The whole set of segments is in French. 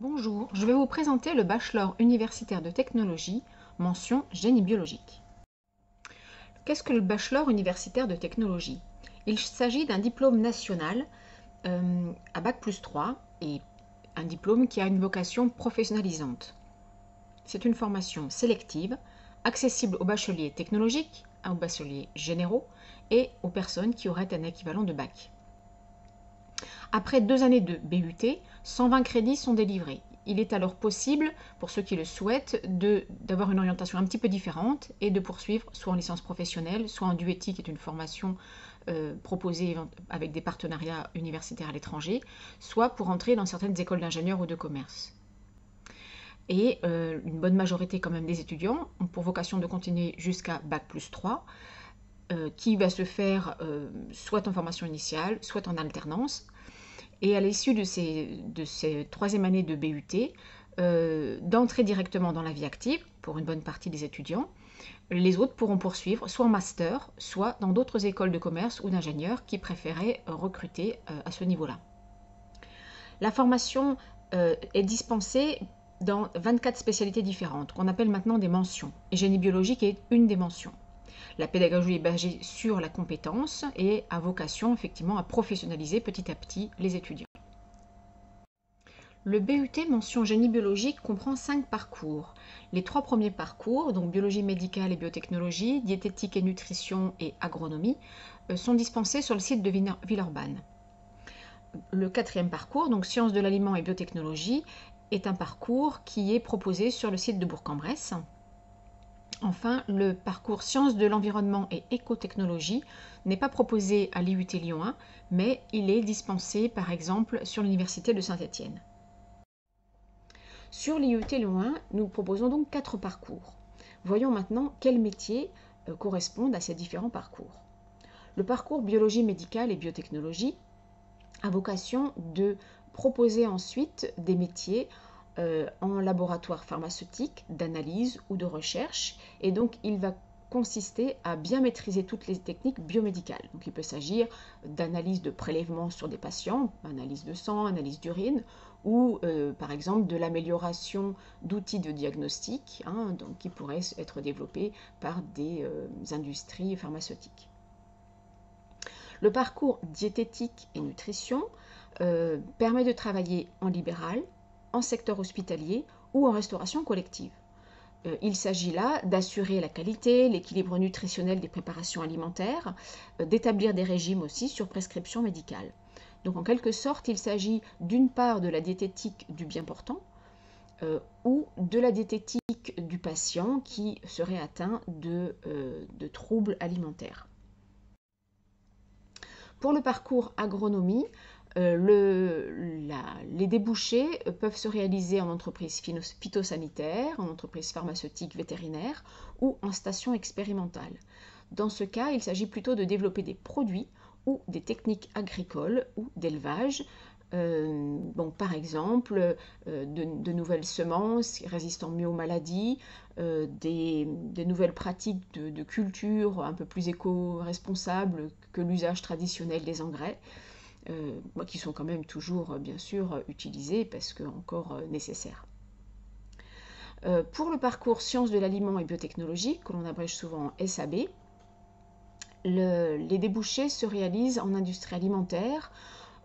Bonjour, je vais vous présenter le bachelor universitaire de technologie, mention génie biologique. Qu'est-ce que le bachelor universitaire de technologie? Il s'agit d'un diplôme national à Bac+3 et un diplôme qui a une vocation professionnalisante. C'est une formation sélective, accessible aux bacheliers technologiques, aux bacheliers généraux et aux personnes qui auraient un équivalent de bac. Après 2 années de BUT, 120 crédits sont délivrés. Il est alors possible, pour ceux qui le souhaitent, d'avoir une orientation un petit peu différente et de poursuivre soit en licence professionnelle, soit en DUET, qui est une formation proposée avec des partenariats universitaires à l'étranger, soit pour entrer dans certaines écoles d'ingénieurs ou de commerce. Et une bonne majorité quand même des étudiants ont pour vocation de continuer jusqu'à Bac+3, qui va se faire soit en formation initiale, soit en alternance. Et à l'issue de ces troisième année de BUT, d'entrer directement dans la vie active pour une bonne partie des étudiants. Les autres pourront poursuivre soit en master, soit dans d'autres écoles de commerce ou d'ingénieurs qui préféraient recruter à ce niveau-là. La formation est dispensée dans 24 spécialités différentes, qu'on appelle maintenant des mentions. Et génie biologique est une des mentions. La pédagogie est basée sur la compétence et a vocation effectivement à professionnaliser petit à petit les étudiants. Le BUT mention génie biologique comprend 5 parcours. Les 3 premiers parcours, donc biologie médicale et biotechnologie, diététique et nutrition et agronomie, sont dispensés sur le site de Villeurbanne. Le 4e parcours, donc sciences de l'aliment et biotechnologie, est un parcours qui est proposé sur le site de Bourg-en-Bresse. Enfin, le parcours sciences de l'environnement et écotechnologie n'est pas proposé à l'IUT Lyon 1, mais il est dispensé par exemple sur l'université de Saint-Étienne. Sur l'IUT Lyon 1, nous proposons donc 4 parcours. Voyons maintenant quels métiers correspondent à ces différents parcours. Le parcours biologie médicale et biotechnologie a vocation de proposer ensuite des métiers en laboratoire pharmaceutique, d'analyse ou de recherche, et donc il va consister à bien maîtriser toutes les techniques biomédicales. Donc il peut s'agir d'analyse de prélèvements sur des patients, analyse de sang, analyse d'urine, ou par exemple de l'amélioration d'outils de diagnostic donc, qui pourraient être développés par des industries pharmaceutiques. Le parcours diététique et nutrition permet de travailler en libéral, en secteur hospitalier ou en restauration collective. Il s'agit là d'assurer la qualité, l'équilibre nutritionnel des préparations alimentaires, d'établir des régimes aussi sur prescription médicale. Donc en quelque sorte, il s'agit d'une part de la diététique du bien portant ou de la diététique du patient qui serait atteint de troubles alimentaires. Pour le parcours agronomie, les débouchés peuvent se réaliser en entreprise phytosanitaire, en entreprise pharmaceutique vétérinaire ou en station expérimentale. Dans ce cas, il s'agit plutôt de développer des produits ou des techniques agricoles ou d'élevage. Par exemple, de nouvelles semences résistant mieux aux maladies, des nouvelles pratiques de culture un peu plus éco-responsables que l'usage traditionnel des engrais, qui sont quand même toujours, bien sûr, utilisés parce que encore nécessaires. Pour le parcours sciences de l'aliment et biotechnologie, que l'on abrège souvent en SAB, les débouchés se réalisent en industrie alimentaire,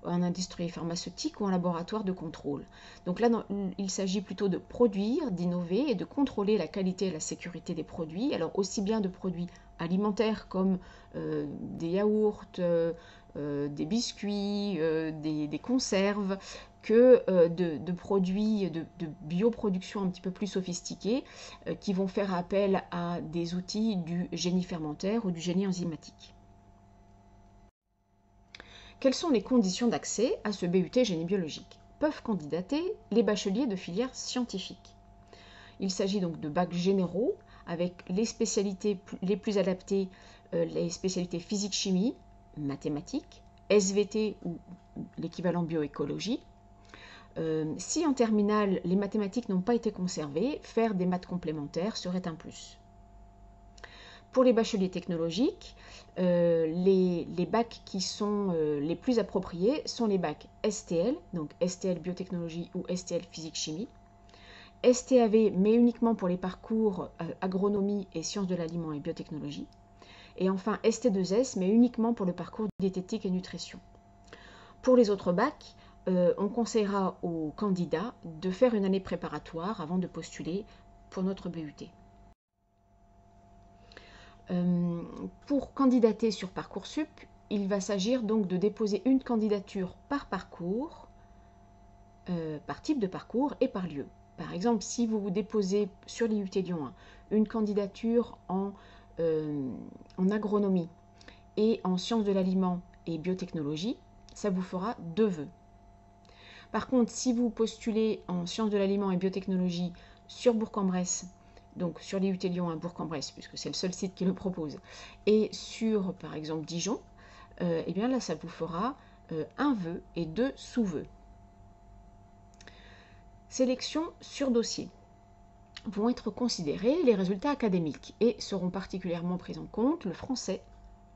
en industrie pharmaceutique ou en laboratoire de contrôle. Donc là, il s'agit plutôt de produire, d'innover et de contrôler la qualité et la sécurité des produits. Alors aussi bien de produits alimentaires comme des yaourts, des biscuits, des conserves, que de produits de bioproduction un petit peu plus sophistiqués qui vont faire appel à des outils du génie fermentaire ou du génie enzymatique. Quelles sont les conditions d'accès à ce BUT génie biologique? Peuvent candidater les bacheliers de filières scientifiques. Il s'agit donc de bacs généraux avec les spécialités les plus adaptées, les spécialités physique-chimie, mathématiques, SVT ou l'équivalent bioécologie. Si en terminale les mathématiques n'ont pas été conservées, faire des maths complémentaires serait un plus. Pour les bacheliers technologiques, les bacs qui sont les plus appropriés sont les bacs STL, donc STL biotechnologie ou STL physique-chimie, STAV, mais uniquement pour les parcours agronomie et sciences de l'aliment et biotechnologie, et enfin ST2S, mais uniquement pour le parcours diététique et nutrition. Pour les autres bacs, on conseillera aux candidats de faire une année préparatoire avant de postuler pour notre BUT. Pour candidater sur Parcoursup, il va s'agir donc de déposer une candidature par parcours, par type de parcours et par lieu. Par exemple, si vous déposez sur l'IUT Lyon 1 une candidature en agronomie et en sciences de l'aliment et biotechnologie, ça vous fera 2 vœux. Par contre, si vous postulez en sciences de l'aliment et biotechnologie sur Bourg-en-Bresse, donc sur l'IUT Lyon 1 Bourg-en-Bresse, puisque c'est le seul site qui le propose, et sur, par exemple, Dijon, et bien là, ça vous fera un vœu et 2 sous-vœux. Sélection sur dossier. Vont être considérés les résultats académiques et seront particulièrement pris en compte le français,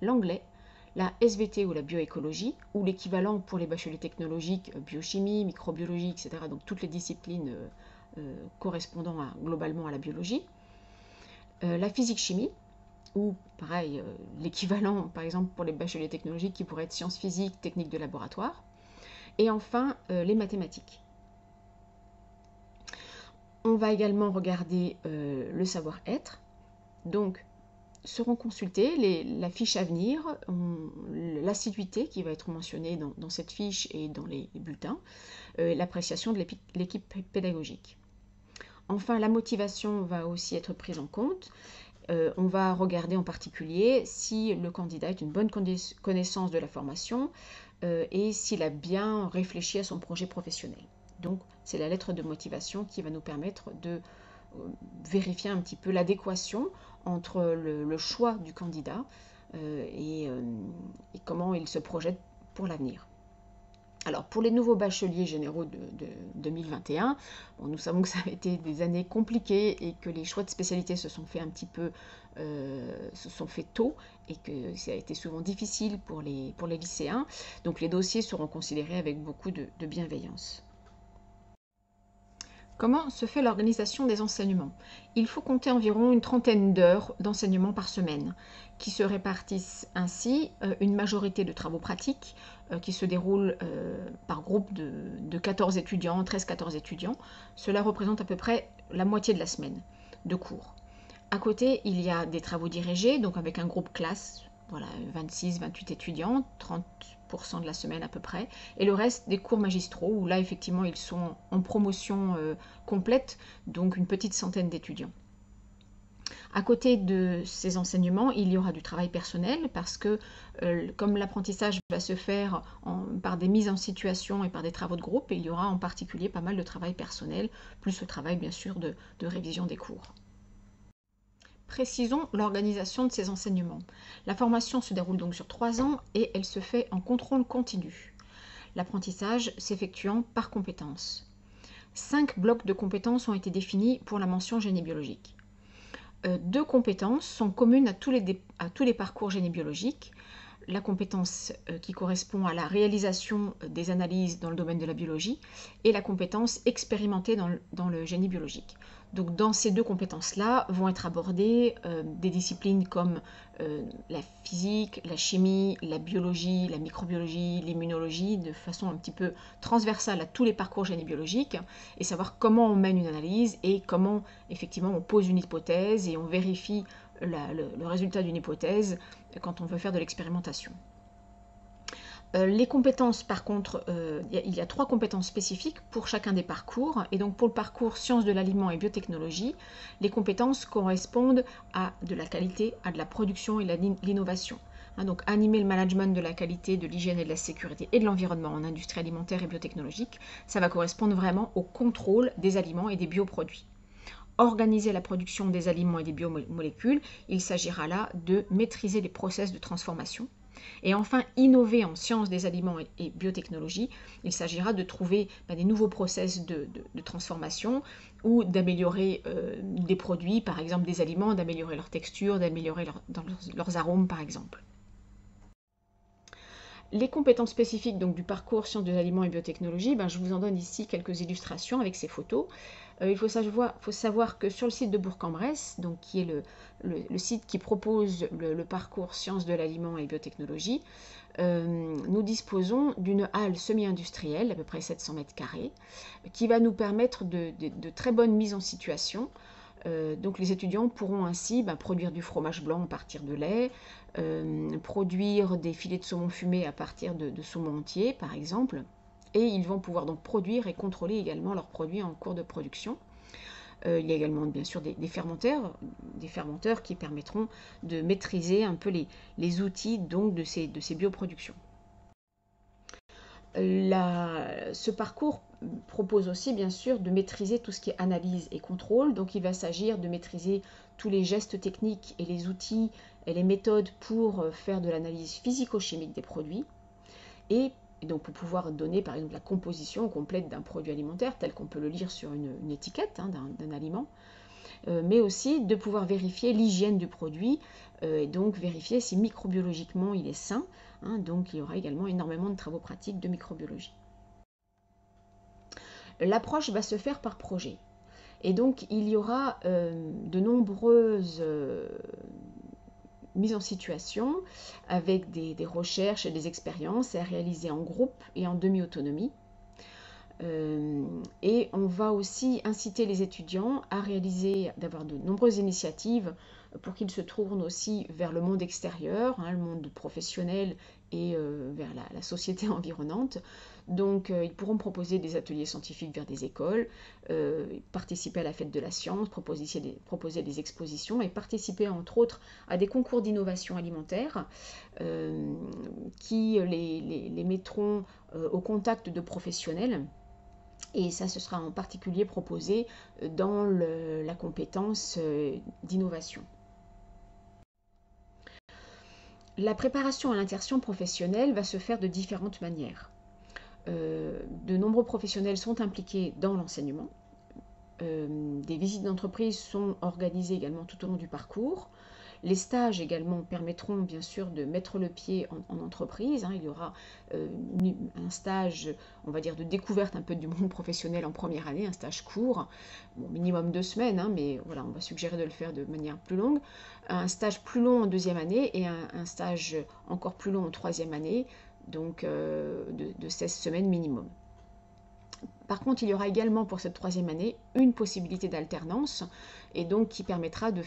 l'anglais, la SVT ou la bioécologie, ou l'équivalent pour les bacheliers technologiques, biochimie, microbiologie, etc., donc toutes les disciplines correspondant globalement à la biologie, la physique-chimie, ou pareil, l'équivalent par exemple pour les bacheliers technologiques qui pourraient être sciences physiques, techniques de laboratoire, et enfin les mathématiques. On va également regarder le savoir-être, donc seront consultés la fiche à venir, l'assiduité qui va être mentionnée dans cette fiche et dans les bulletins, l'appréciation de l'équipe pédagogique. Enfin, la motivation va aussi être prise en compte. On va regarder en particulier si le candidat a une bonne connaissance de la formation et s'il a bien réfléchi à son projet professionnel. Donc, c'est la lettre de motivation qui va nous permettre de vérifier un petit peu l'adéquation entre le choix du candidat et comment il se projette pour l'avenir. Alors, pour les nouveaux bacheliers généraux de 2021, bon, nous savons que ça a été des années compliquées et que les choix de spécialité se sont faits un petit peu, se sont faits tôt et que ça a été souvent difficile pour les lycéens. Donc, les dossiers seront considérés avec beaucoup de bienveillance. Comment se fait l'organisation des enseignements? Il faut compter environ une trentaine d'heures d'enseignement par semaine, qui se répartissent ainsi une majorité de travaux pratiques qui se déroulent par groupe de 14 étudiants, 13-14 étudiants. Cela représente à peu près la moitié de la semaine de cours. À côté, il y a des travaux dirigés, donc avec un groupe classe, voilà, 26-28 étudiants, 30% de la semaine à peu près, et le reste des cours magistraux, où là effectivement ils sont en promotion complète, donc une petite centaine d'étudiants. À côté de ces enseignements, il y aura du travail personnel parce que comme l'apprentissage va se faire par des mises en situation et par des travaux de groupe, il y aura en particulier pas mal de travail personnel, plus le travail bien sûr de révision des cours. Précisons l'organisation de ces enseignements. La formation se déroule donc sur 3 ans et elle se fait en contrôle continu. L'apprentissage s'effectuant par compétences. 5 blocs de compétences ont été définis pour la mention génie biologique. 2 compétences sont communes à tous les parcours génie biologique. La compétence qui correspond à la réalisation des analyses dans le domaine de la biologie et la compétence expérimentée dans le génie biologique. Donc dans ces 2 compétences-là vont être abordées des disciplines comme la physique, la chimie, la biologie, la microbiologie, l'immunologie, de façon un petit peu transversale à tous les parcours génie biologique, et savoir comment on mène une analyse et comment effectivement on pose une hypothèse et on vérifie le résultat d'une hypothèse quand on veut faire de l'expérimentation. Les compétences, par contre, il y a 3 compétences spécifiques pour chacun des parcours. Et donc pour le parcours sciences de l'aliment et biotechnologie, les compétences correspondent à de la qualité, à de la production et de l'innovation. Donc animer le management de la qualité, de l'hygiène et de la sécurité et de l'environnement en industrie alimentaire et biotechnologique, ça va correspondre vraiment au contrôle des aliments et des bioproduits. Organiser la production des aliments et des biomolécules, il s'agira là de maîtriser les process de transformation. Et enfin, innover en sciences des aliments et biotechnologie, il s'agira de trouver des nouveaux process de transformation ou d'améliorer des produits, par exemple des aliments, d'améliorer leur texture, d'améliorer leurs arômes par exemple. Les compétences spécifiques donc, du parcours sciences de l'aliment et biotechnologie, je vous en donne ici quelques illustrations avec ces photos. Il faut savoir que sur le site de Bourg-en-Bresse, qui est le site qui propose le parcours sciences de l'aliment et biotechnologie, nous disposons d'une halle semi-industrielle, à peu près 700 mètres carrés, qui va nous permettre de très bonnes mises en situation. Donc les étudiants pourront ainsi produire du fromage blanc à partir de lait, produire des filets de saumon fumé à partir de saumon entier par exemple, et ils vont pouvoir donc produire et contrôler également leurs produits en cours de production. Il y a également bien sûr des fermenteurs qui permettront de maîtriser un peu les outils donc, de ces bioproductions. Ce parcours propose aussi bien sûr de maîtriser tout ce qui est analyse et contrôle, donc il va s'agir de maîtriser tous les gestes techniques et les outils et les méthodes pour faire de l'analyse physico-chimique des produits, et donc pour pouvoir donner par exemple la composition complète d'un produit alimentaire tel qu'on peut le lire sur une étiquette d'un aliment, mais aussi de pouvoir vérifier l'hygiène du produit et donc vérifier si microbiologiquement il est sain. Donc il y aura également énormément de travaux pratiques de microbiologie. L'approche va se faire par projet. Et donc il y aura de nombreuses mises en situation avec des recherches et des expériences à réaliser en groupe et en demi-autonomie. Et on va aussi inciter les étudiants à d'avoir de nombreuses initiatives pour qu'ils se tournent aussi vers le monde extérieur, le monde professionnel et vers la société environnante. Donc ils pourront proposer des ateliers scientifiques vers des écoles, participer à la fête de la science, proposer des expositions et participer entre autres à des concours d'innovation alimentaire qui les mettront au contact de professionnels. Et ça, ce sera en particulier proposé dans la compétence d'innovation. La préparation à l'insertion professionnelle va se faire de différentes manières. De nombreux professionnels sont impliqués dans l'enseignement. Des visites d'entreprise sont organisées également tout au long du parcours. Les stages également permettront bien sûr de mettre le pied en entreprise. Il y aura un stage, on va dire, de découverte un peu du monde professionnel en première année, un stage court, minimum 2 semaines, mais voilà, on va suggérer de le faire de manière plus longue. Un stage plus long en deuxième année et un stage encore plus long en troisième année, donc de 16 semaines minimum. Par contre, il y aura également pour cette troisième année une possibilité d'alternance et donc qui permettra de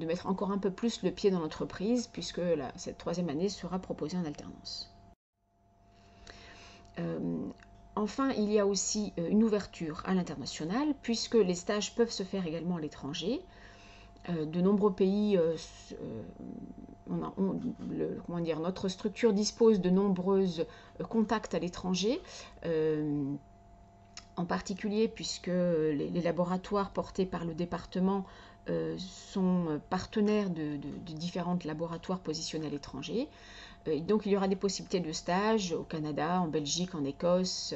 mettre encore un peu plus le pied dans l'entreprise puisque cette troisième année sera proposée en alternance. Enfin, il y a aussi une ouverture à l'international puisque les stages peuvent se faire également à l'étranger. De nombreux pays, notre structure dispose de nombreux contacts à l'étranger, en particulier puisque les laboratoires portés par le département sont partenaires de différents laboratoires positionnés à l'étranger. Donc il y aura des possibilités de stage au Canada, en Belgique, en Écosse,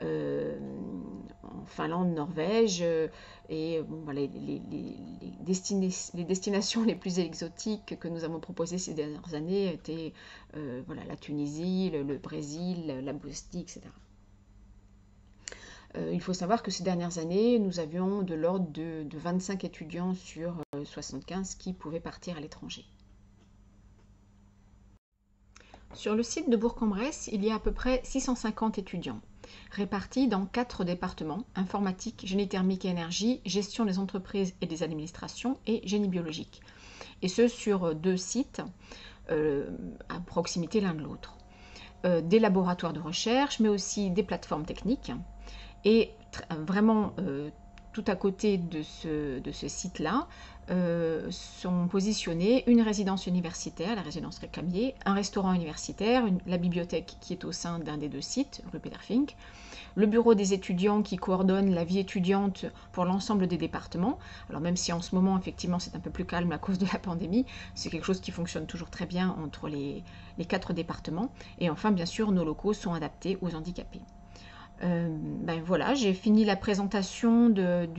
en Finlande, Norvège, et les destinations les plus exotiques que nous avons proposées ces dernières années étaient la Tunisie, le Brésil, la Bosnie, etc. Il faut savoir que ces dernières années, nous avions de l'ordre de 25 étudiants sur 75 qui pouvaient partir à l'étranger. Sur le site de Bourg-en-Bresse, il y a à peu près 650 étudiants, répartis dans 4 départements, informatique, génie thermique et énergie, gestion des entreprises et des administrations et génie biologique. Et ce sur 2 sites à proximité l'un de l'autre. Des laboratoires de recherche, mais aussi des plateformes techniques. Et vraiment, tout à côté de ce site-là, sont positionnés une résidence universitaire, la résidence Récamier, un restaurant universitaire, la bibliothèque qui est au sein d'un des deux sites, rue Péterfink, le bureau des étudiants qui coordonne la vie étudiante pour l'ensemble des départements. Alors même si en ce moment, effectivement, c'est un peu plus calme à cause de la pandémie, c'est quelque chose qui fonctionne toujours très bien entre les 4 départements. Et enfin, bien sûr, nos locaux sont adaptés aux handicapés. Voilà, j'ai fini la présentation de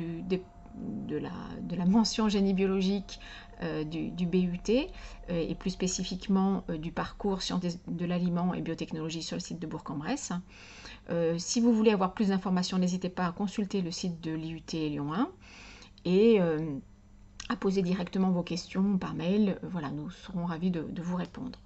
la mention génie biologique du BUT et plus spécifiquement du parcours sciences de l'aliment et biotechnologie sur le site de Bourg-en-Bresse. Si vous voulez avoir plus d'informations, n'hésitez pas à consulter le site de l'IUT Lyon 1 et à poser directement vos questions par mail. Voilà, nous serons ravis de vous répondre.